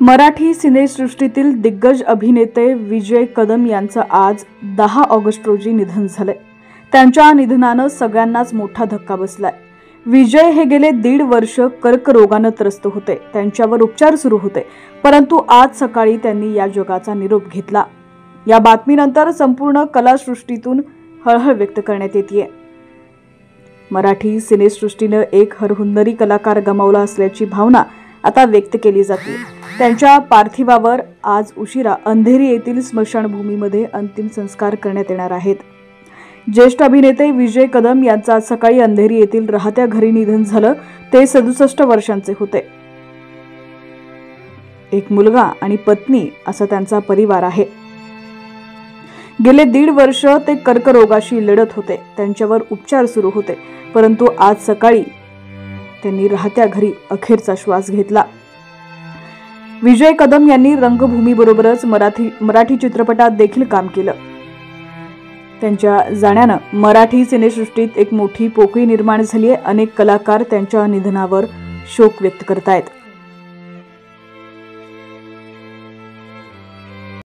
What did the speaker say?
मराठी सिनेसृष्टीतील दिग्गज अभिनेते विजय कदम यांचं आज 10 ऑगस्ट रोजी निधन झालंय। त्यांच्या निधनानं सगळ्यांनाच मोठा धक्का बसलाय। विजय हे गेले 1.5 वर्ष कर्करोगानं त्रस्त होते। त्यांच्यावर उपचार सुरू होते, परंतु आज सकाळी त्यांनी या जगाचा निरोप घेतला। या बातमीनंतर संपूर्ण कलासृष्टीतून हळहळ व्यक्त करण्यात येतेय। मराठी सिनेसृष्टीनं एक हरहुन्नरी कलाकार गमावला असल्याची भावना आता व्यक्त केली जाते। त्यांच्या पार्थिवावर आज उशिरा अंधेरी येथील स्मशानभूमीमध्ये अंतिम संस्कार करण्यात येणार आहेत। ज्येष्ठ अभिनेते विजय कदम यांचं आज सकाळी अंधेरी येथील राहत्या घरी निधन झालं। ते 67 वर्षांचे होते। एक मुलगा आणि पत्नी असा त्यांचा परिवार आहे। गेले 1.5 वर्ष ते कर्करोगाशी लढत होते। त्यांच्यावर उपचार सुरू होते, परंतु आज सकाळी त्यांनी राहत्या घरी अखेरचा श्वास घेतला। विजय कदम यांनी रंगभूमीबरोबरच मराठी चित्रपटात देखील काम केलं। त्यांच्या जाण्यानं मराठी सिनेसृष्टीत एक मोठी पोकळी निर्माण झाली आहे। अनेक कलाकार त्यांच्या निधनावर शोक व्यक्त करतायत।